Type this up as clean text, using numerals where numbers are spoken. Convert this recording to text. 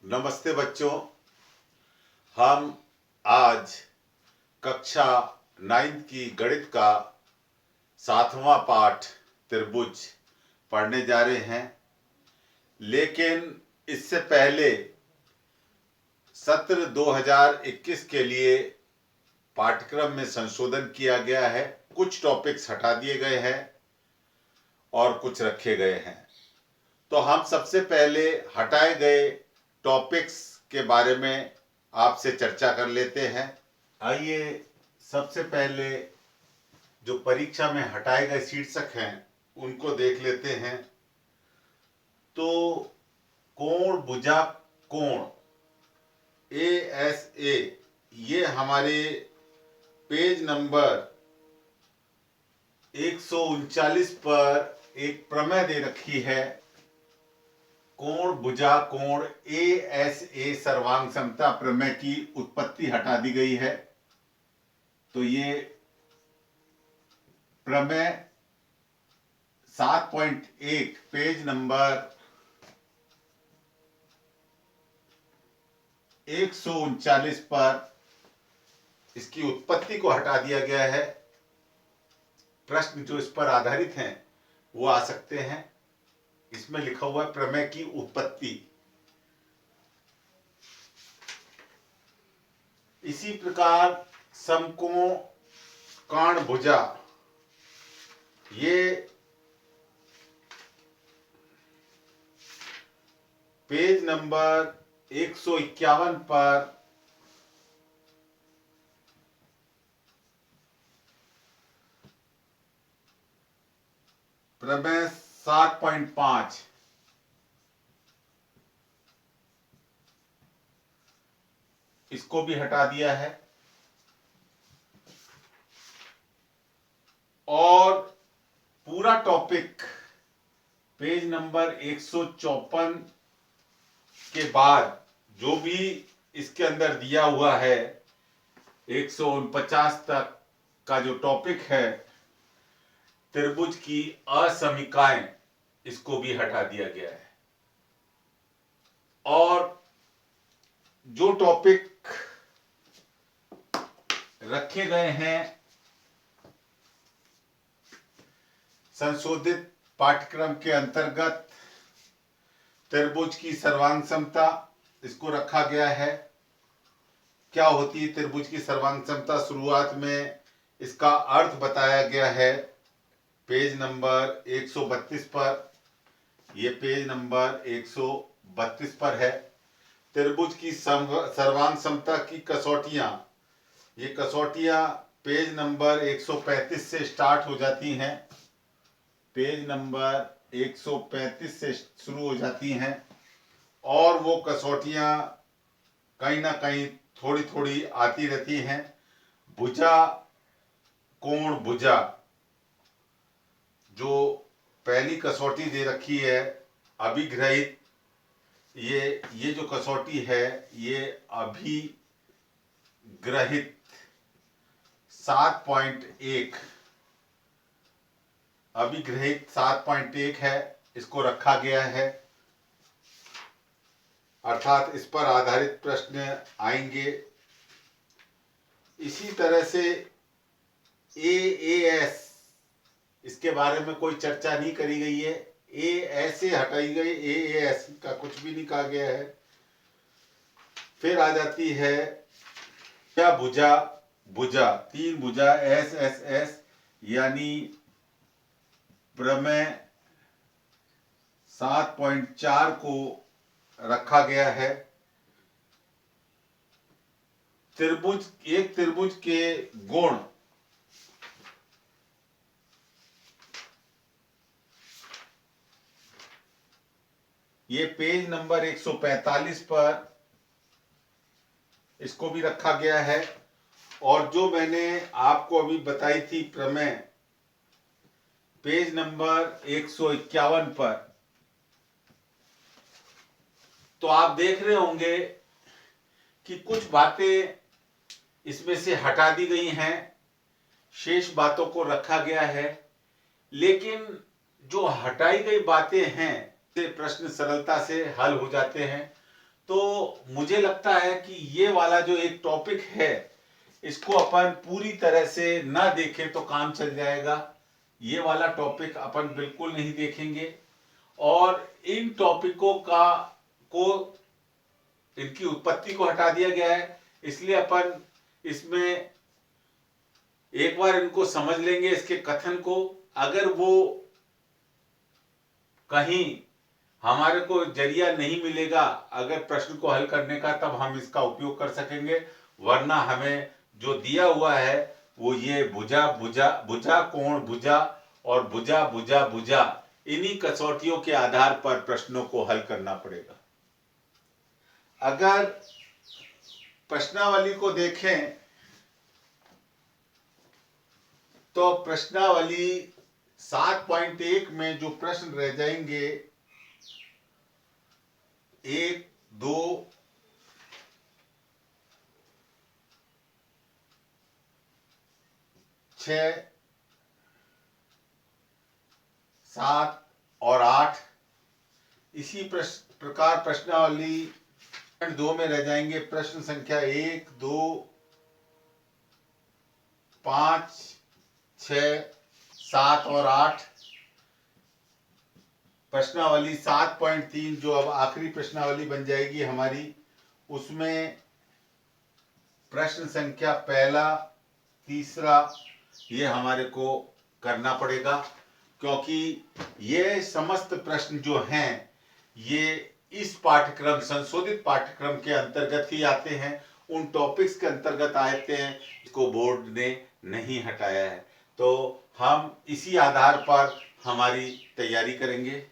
नमस्ते बच्चों। हम आज कक्षा 9th की गणित का 7वां पाठ त्रिभुज पढ़ने जा रहे हैं। लेकिन इससे पहले सत्र 2021 के लिए पाठ्यक्रम में संशोधन किया गया है। कुछ टॉपिक्स हटा दिए गए हैं और कुछ रखे गए हैं। तो हम सबसे पहले हटाए गए टॉपिक्स के बारे में आपसे चर्चा कर लेते हैं। आइए सबसे पहले जो परीक्षा में हटाए गए शीर्षक हैं उनको देख लेते हैं। तो कोण भुजा कोण ASA, ये हमारे पेज नंबर 139 पर एक प्रमेय दे रखी है। कोण भुजा कोण ASA सर्वांग समता प्रमेय की उत्पत्ति हटा दी गई है। तो ये प्रमेय 7.1 पेज नंबर 139 पर इसकी उत्पत्ति को हटा दिया गया है। प्रश्न जो इस पर आधारित हैं वो आ सकते हैं। इसमें लिखा हुआ है प्रमेय की उत्पत्ति। इसी प्रकार समकोण कर्ण भुजा, ये पेज नंबर 151 पर प्रमेय 7.5 इसको भी हटा दिया है। और पूरा टॉपिक पेज नंबर 154 के बाद जो भी इसके अंदर दिया हुआ है 149 तक का जो टॉपिक है त्रिभुज की असमीकाएं, इसको भी हटा दिया गया है। और जो टॉपिक रखे गए हैं संशोधित पाठ्यक्रम के अंतर्गत, त्रिभुज की सर्वांग समता, इसको रखा गया है। क्या होती है त्रिभुज की सर्वांग समता? शुरुआत में इसका अर्थ बताया गया है पेज नंबर 132 पर। यह पेज नंबर 132 पर है। त्रिभुज की सर्वांग समता की कसौटियां, ये कसौटियां पेज नंबर 135 से स्टार्ट हो जाती हैं। पेज नंबर 135 से शुरू हो जाती हैं और वो कसौटियां कहीं ना कहीं थोड़ी थोड़ी आती रहती हैं। भुजा कोण भुजा, जो पहली कसौटी दे रखी है अभिग्रहित, ये जो कसौटी है ये अभिग्रहित 7.1 अभिग्रहित 7.1 है, इसको रखा गया है। अर्थात इस पर आधारित प्रश्न आएंगे। इसी तरह से AAS, इसके बारे में कोई चर्चा नहीं करी गई है। ASA हटाई गई, AAS का कुछ भी नहीं कहा गया है। फिर आ जाती है क्या भुजा भुजा, 3 भुजा SSS, यानी प्रमेय 7.4 को रखा गया है। एक त्रिभुज के गुण, ये पेज नंबर 145 पर इसको भी रखा गया है। और जो मैंने आपको अभी बताई थी प्रमेय पेज नंबर 151 पर, तो आप देख रहे होंगे कि कुछ बातें इसमें से हटा दी गई हैं, शेष बातों को रखा गया है। लेकिन जो हटाई गई बातें हैं से प्रश्न सरलता से हल हो जाते हैं। तो मुझे लगता है कि ये वाला जो एक टॉपिक है इसको अपन पूरी तरह से ना देखें तो काम चल जाएगा। ये वाला टॉपिक अपन बिल्कुल नहीं देखेंगे और इन टॉपिकों को इनकी उत्पत्ति को हटा दिया गया है, इसलिए अपन इसमें एक बार इनको समझ लेंगे, इसके कथन को। अगर वो कहीं हमारे को जरिया नहीं मिलेगा अगर प्रश्न को हल करने का, तब हम इसका उपयोग कर सकेंगे, वरना हमें जो दिया हुआ है वो ये भुजा भुजा भुजा कोण भुजा और भुजा भुजा भुजा, इन्हीं कसौटियों के आधार पर प्रश्नों को हल करना पड़ेगा। अगर प्रश्नावली को देखें तो प्रश्नावली 7.1 में जो प्रश्न रह जाएंगे 1, 2, 6, 7 और 8, इसी प्रकार प्रश्नावली 2 में रह जाएंगे प्रश्न संख्या 1, 2, 5, 6, 7 और 8। प्रश्नावली 7.3 जो अब आखिरी प्रश्नावली बन जाएगी हमारी, उसमें प्रश्न संख्या पहला, तीसरा ये हमारे को करना पड़ेगा, क्योंकि ये समस्त प्रश्न जो हैं ये इस पाठ्यक्रम, संशोधित पाठ्यक्रम के अंतर्गत ही आते हैं, उन टॉपिक्स के अंतर्गत आते हैं, इसको बोर्ड ने नहीं हटाया है। तो हम इसी आधार पर हमारी तैयारी करेंगे।